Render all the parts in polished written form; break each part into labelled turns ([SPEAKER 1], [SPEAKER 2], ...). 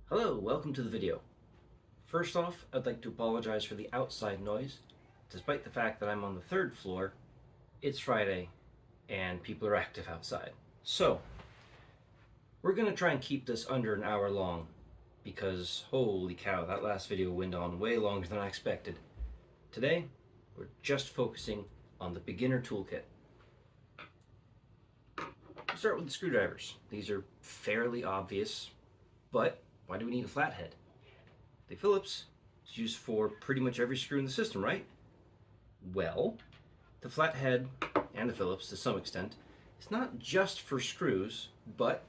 [SPEAKER 1] Hello, welcome to the video. First off, I'd like to apologize for the outside noise. Despite the fact that I'm on the third floor, it's Friday and people are active outside. So, we're going to try and keep this under an hour long because holy cow, that last video went on way longer than I expected. Today, we're just focusing on the beginner toolkit. We'll start with the screwdrivers. These are fairly obvious, but why do we need a flathead? The Phillips is used for pretty much every screw in the system, right? Well, the flathead and the Phillips, to some extent, it's not just for screws, but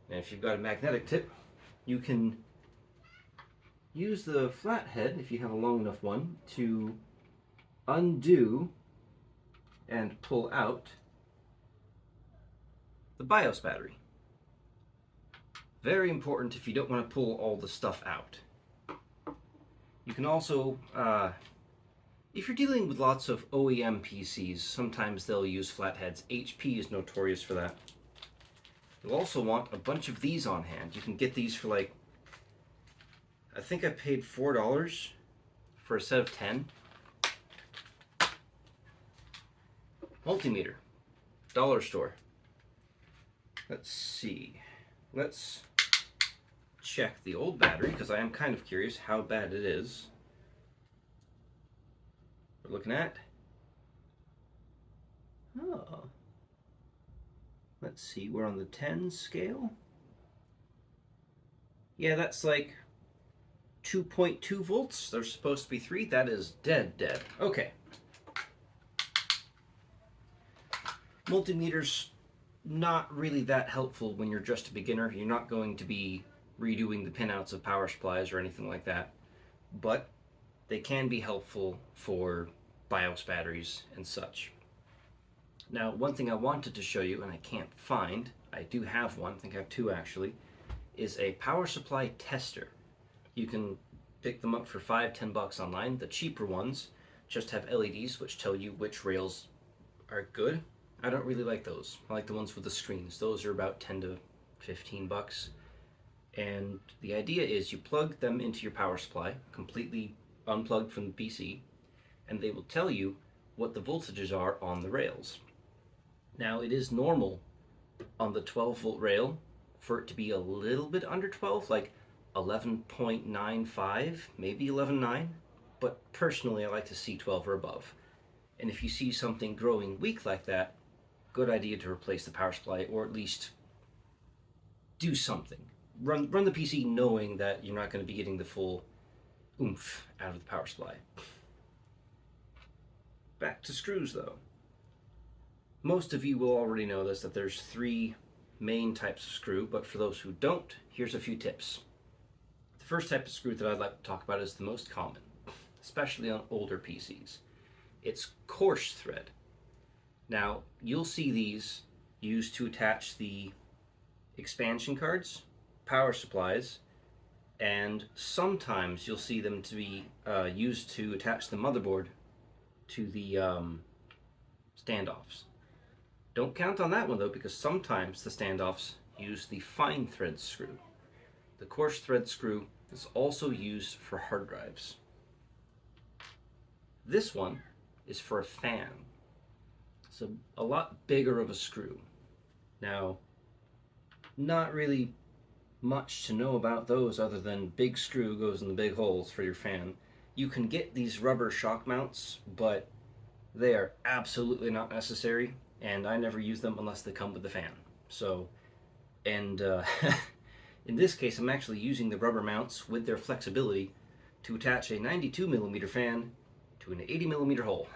[SPEAKER 1] if you've got a magnetic tip, you can use the flathead, if you have a long enough one, to undo and pull out the BIOS battery. Very important if you don't want to pull all the stuff out. You can also, if you're dealing with lots of OEM PCs, sometimes they'll use flatheads. HP is notorious for that. You'll also want a bunch of these on hand. You can get these for like, I think I paid $4 for a set of 10. Multimeter, dollar store. Let's see. Let's check the old battery because I am kind of curious how bad it is. We're looking at, let's see, we're on the 10 scale. Yeah, that's like 2.2 volts. There's supposed to be 3. That is dead. Okay. Multimeters, not really that helpful when you're just a beginner. You're not going to be redoing the pinouts of power supplies or anything like that, but they can be helpful for BIOS batteries and such. Now, one thing I wanted to show you, and I can't find, I do have one, I think I have two actually, is a power supply tester. You can pick them up for $5-10 online. The cheaper ones just have LEDs which tell you which rails are good. I don't really like those. I like the ones with the screens. Those are about $10 to $15. And the idea is you plug them into your power supply, completely unplugged from the PC, and they will tell you what the voltages are on the rails. Now, it is normal on the 12 volt rail for it to be a little bit under 12, like 11.95, maybe 11.9, but personally I like to see 12 or above. And if you see something growing weak like that, good idea to replace the power supply, or at least do something. Run the PC knowing that you're not going to be getting the full oomph out of the power supply. Back to screws though. Most of you will already know this, that there's 3 main types of screw, but for those who don't, here's a few tips. The first type of screw that I'd like to talk about is the most common, especially on older PCs. It's coarse thread. Now, you'll see these used to attach the expansion cards, power supplies, and sometimes you'll see them to be used to attach the motherboard to the standoffs. Don't count on that one though, because sometimes the standoffs use the fine thread screw. The coarse thread screw is also used for hard drives. This one is for a fan. It's a lot bigger of a screw. Now, not really much to know about those other than big screw goes in the big holes for your fan. You can get these rubber shock mounts, but they are absolutely not necessary, and I never use them unless they come with the fan. So, and in this case, I'm actually using the rubber mounts with their flexibility to attach a 92mm fan to an 80mm hole.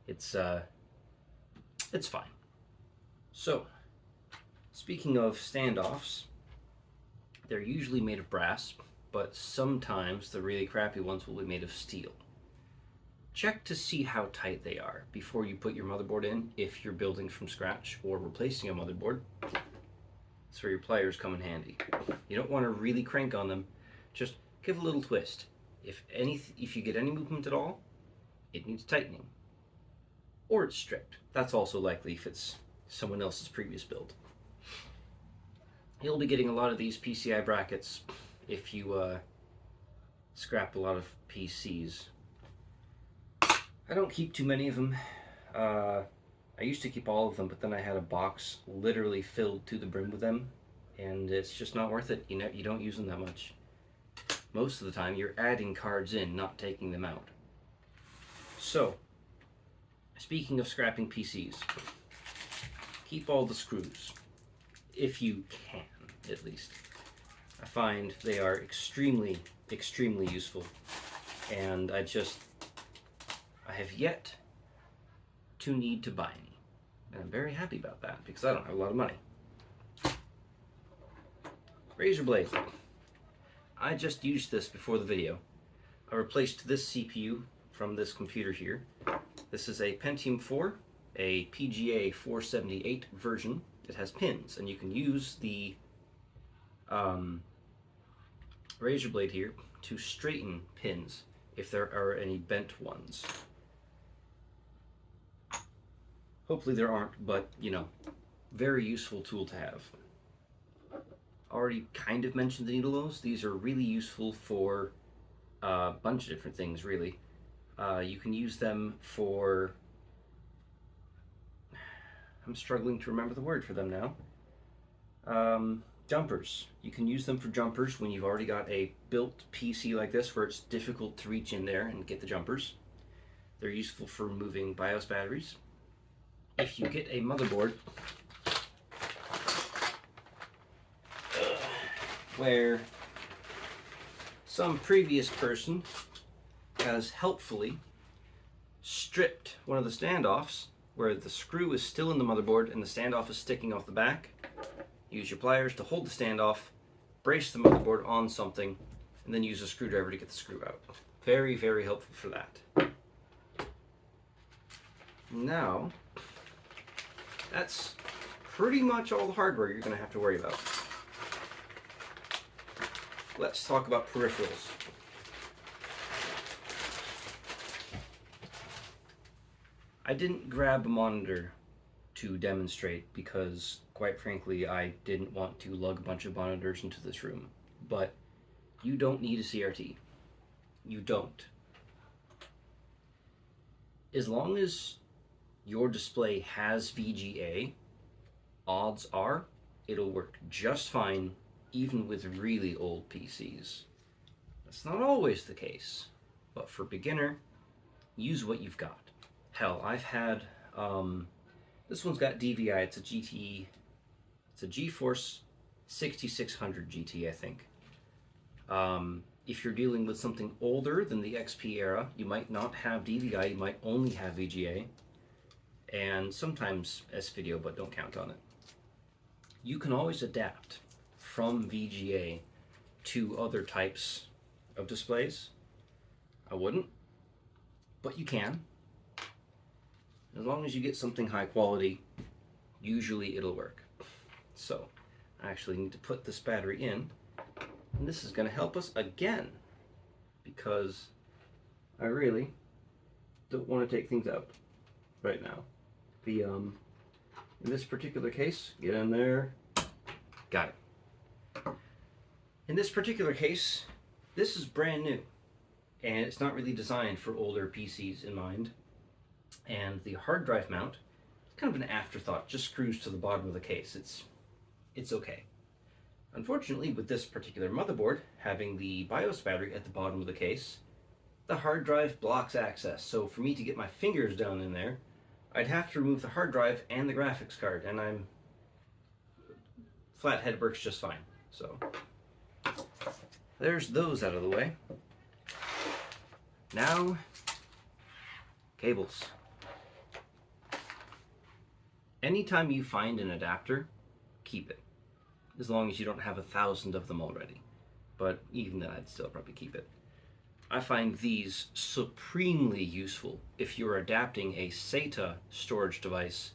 [SPEAKER 1] It's fine. So, speaking of standoffs, they're usually made of brass, but sometimes the really crappy ones will be made of steel. Check to see how tight they are before you put your motherboard in if you're building from scratch or replacing a motherboard. That's where your pliers come in handy. You don't want to really crank on them, just give a little twist. If you get any movement at all, it needs tightening. Or it's stripped. That's also likely if it's someone else's previous build. You'll be getting a lot of these PCI brackets if you scrap a lot of PCs. I don't keep too many of them. I used to keep all of them, but then I had a box literally filled to the brim with them, and it's just not worth it. You know, you don't use them that much. Most of the time, you're adding cards in, not taking them out. So, speaking of scrapping PCs, keep all the screws, if you can, at least. I find they are extremely, extremely useful, and I have yet to need to buy any. And I'm very happy about that, because I don't have a lot of money. Razor blade. I just used this before the video. I replaced this CPU from this computer here. This is a Pentium 4, a PGA 478 version. It has pins, and you can use the razor blade here to straighten pins if there are any bent ones. Hopefully there aren't, but you know, very useful tool to have. Already kind of mentioned the needle nose. These are really useful for a bunch of different things, really. You can use them for... I'm struggling to remember the word for them now. Jumpers. You can use them for jumpers when you've already got a built PC like this where it's difficult to reach in there and get the jumpers. They're useful for removing BIOS batteries. If you get a motherboard where some previous person has helpfully stripped one of the standoffs where the screw is still in the motherboard and the standoff is sticking off the back, use your pliers to hold the standoff, brace the motherboard on something, and then use a screwdriver to get the screw out. Very, very helpful for that. Now, that's pretty much all the hardware you're going to have to worry about. Let's talk about peripherals. I didn't grab a monitor to demonstrate because, quite frankly, I didn't want to lug a bunch of monitors into this room. But you don't need a CRT. You don't. As long as your display has VGA, odds are it'll work just fine even with really old PCs. That's not always the case, but for beginner, use what you've got. Hell, I've had, this one's got DVI, it's a GT, it's a GeForce 6600 GT, I think. If you're dealing with something older than the XP era, you might not have DVI, you might only have VGA, and sometimes S-Video, but don't count on it. You can always adapt from VGA to other types of displays. I wouldn't, but you can. As long as you get something high quality, usually it'll work. So, I actually need to put this battery in, and this is going to help us again, because I really don't want to take things out right now. In this particular case, get in there, got it. In this particular case, this is brand new, and it's not really designed for older PCs in mind. And the hard drive mount is kind of an afterthought, just screws to the bottom of the case. It's okay. Unfortunately, with this particular motherboard, having the BIOS battery at the bottom of the case, the hard drive blocks access. So for me to get my fingers down in there, I'd have to remove the hard drive and the graphics card, and flathead works just fine. So there's those out of the way. Now, cables. Anytime you find an adapter, keep it. As long as you don't have 1,000 of them already. But even then, I'd still probably keep it. I find these supremely useful if you're adapting a SATA storage device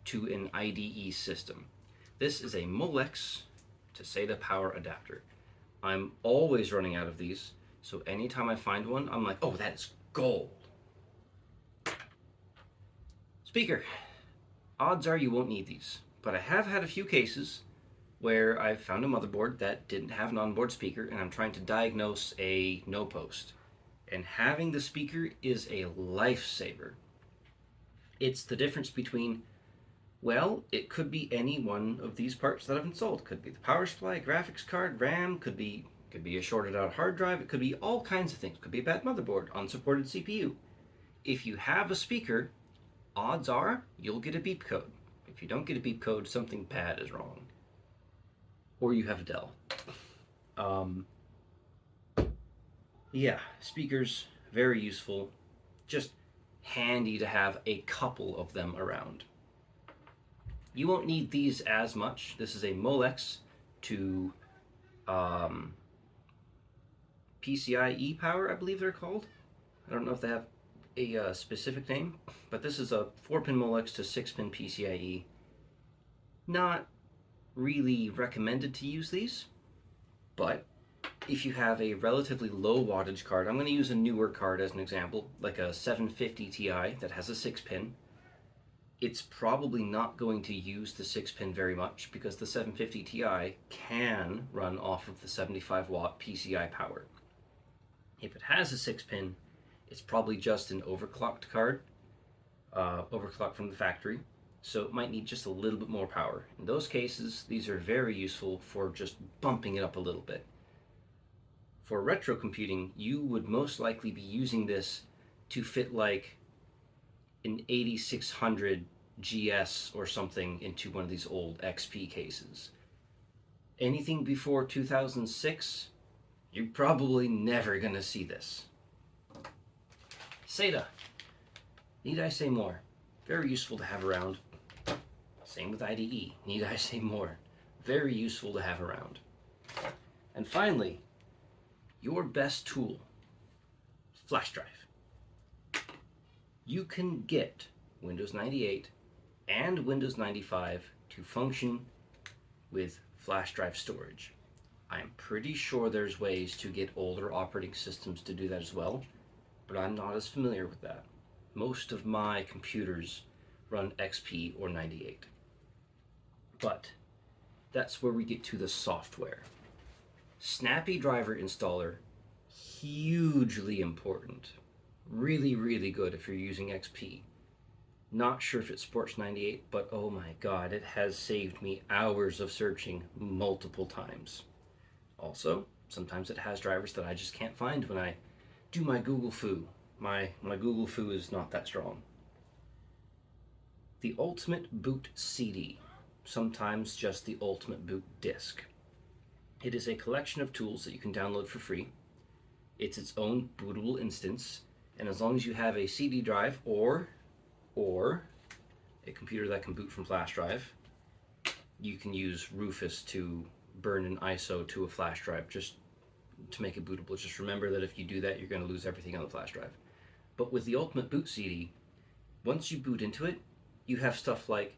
[SPEAKER 1] to an IDE system. This is a Molex to SATA power adapter. I'm always running out of these, so anytime I find one, I'm like, oh, that is gold. Speaker. Odds are you won't need these, but I have had a few cases where I found a motherboard that didn't have an onboard speaker, and I'm trying to diagnose a no post. And having the speaker is a lifesaver. It's the difference between, well, it could be any one of these parts that I've installed. Could be the power supply, graphics card, RAM, could be a shorted out hard drive, it could be all kinds of things. Could be a bad motherboard, unsupported CPU. If you have a speaker, odds are you'll get a beep code. If you don't get a beep code, something bad is wrong. Or you have a Dell. Um, yeah, speakers, very useful. Just handy to have a couple of them around. You won't need these as much. This is a Molex to PCIe power, I believe they're called. I don't know if they have a specific name, but this is a 4-pin Molex to 6-pin PCIe. Not really recommended to use these, but if you have a relatively low wattage card, I'm going to use a newer card as an example, like a 750 Ti that has a 6-pin. It's probably not going to use the 6-pin very much because the 750 Ti can run off of the 75 watt PCI power. If it has a 6-pin, it's probably just an overclocked card, overclocked from the factory, so it might need just a little bit more power. In those cases, these are very useful for just bumping it up a little bit. For retro computing, you would most likely be using this to fit like an 8600 GS or something into one of these old XP cases. Anything before 2006, you're probably never going to see this. SATA. Need I say more? Very useful to have around. Same with IDE. Need I say more? Very useful to have around. And finally, your best tool, flash drive. You can get Windows 98 and Windows 95 to function with flash drive storage. I'm pretty sure there's ways to get older operating systems to do that as well, but I'm not as familiar with that. Most of my computers run XP or 98. But that's where we get to the software. Snappy driver installer, hugely important. Really, really good if you're using XP. Not sure if it supports 98, but oh my god, it has saved me hours of searching multiple times. Also, sometimes it has drivers that I just can't find when I do my Google foo. My Google foo is not that strong. The Ultimate Boot CD, sometimes just the Ultimate Boot Disc. It is a collection of tools that you can download for free. It's its own bootable instance, and as long as you have a CD drive or a computer that can boot from flash drive, you can use Rufus to burn an ISO to a flash drive just to make it bootable. Just remember that if you do that, you're going to lose everything on the flash drive. But with the Ultimate Boot CD, once you boot into it, you have stuff like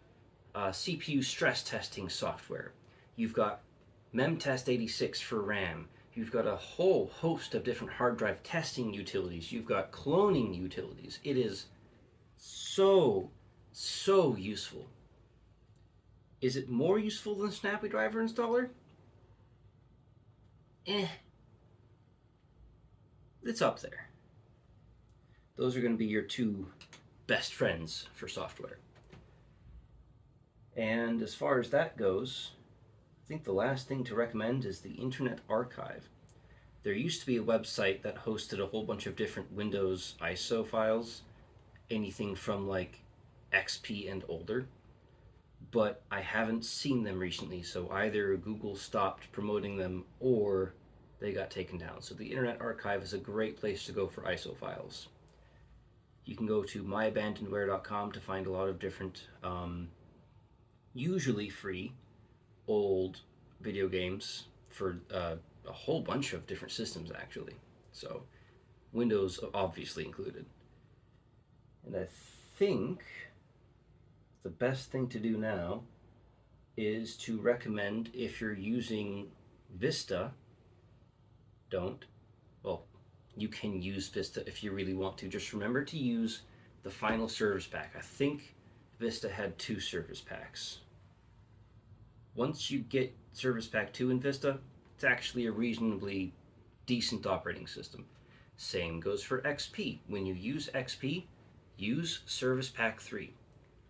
[SPEAKER 1] CPU stress testing software. You've got memtest 86 for RAM. You've got a whole host of different hard drive testing utilities. You've got cloning utilities. It is so useful. Is it more useful than Snappy Driver Installer? It's up there. Those are going to be your two best friends for software. And as far as that goes, I think the last thing to recommend is the Internet Archive. There used to be a website that hosted a whole bunch of different Windows ISO files, anything from like XP and older, but I haven't seen them recently, so either Google stopped promoting them or they got taken down. So the Internet Archive is a great place to go for ISO files. You can go to myabandonedware.com to find a lot of different, usually free, old video games for a whole bunch of different systems actually. So Windows obviously included. And I think the best thing to do now is to recommend, if you're using Vista, you can use Vista if you really want to. Just remember to use the final service pack. I think Vista had 2 service packs. Once you get Service Pack 2 in Vista, it's actually a reasonably decent operating system. Same goes for XP. When you use XP, use Service Pack 3.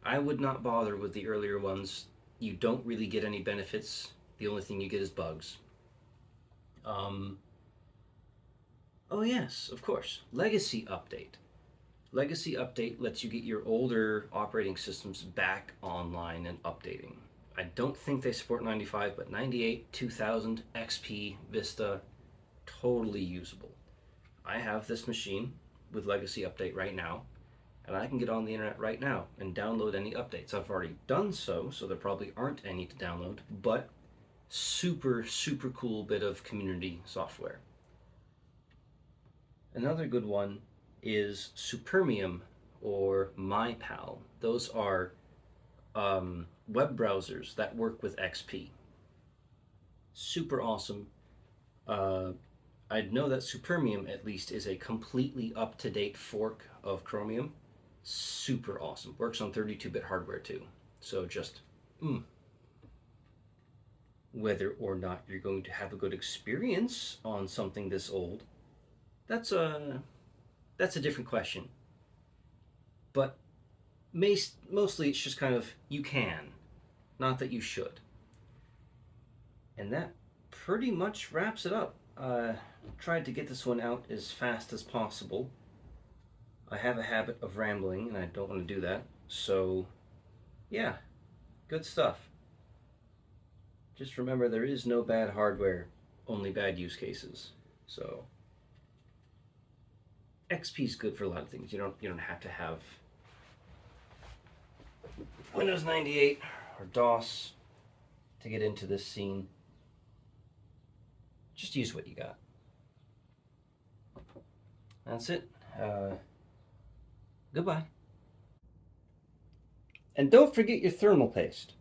[SPEAKER 1] I would not bother with the earlier ones. You don't really get any benefits. The only thing you get is bugs. Um, oh, yes, of course. Legacy Update. Legacy Update lets you get your older operating systems back online and updating. I don't think they support 95, but 98, 2000, XP, Vista, totally usable. I have this machine with Legacy Update right now, and I can get on the internet right now and download any updates. I've already done so, so there probably aren't any to download, but super, super cool bit of community software. Another good one is Supermium or MyPal. Those are web browsers that work with XP. Super awesome. I know that Supermium, at least, is a completely up-to-date fork of Chromium. Super awesome. Works on 32-bit hardware too. So just, whether or not you're going to have a good experience on something this old, that's a different question. But mostly it's just kind of you can, not that you should. And that pretty much wraps it up. Tried to get this one out as fast as possible. I have a habit of rambling, and I don't want to do that. So, yeah, good stuff. Just remember there is no bad hardware, only bad use cases. So, XP is good for a lot of things. You don't have to have Windows 98 or DOS to get into this scene. Just use what you got. That's it. Goodbye. And don't forget your thermal paste.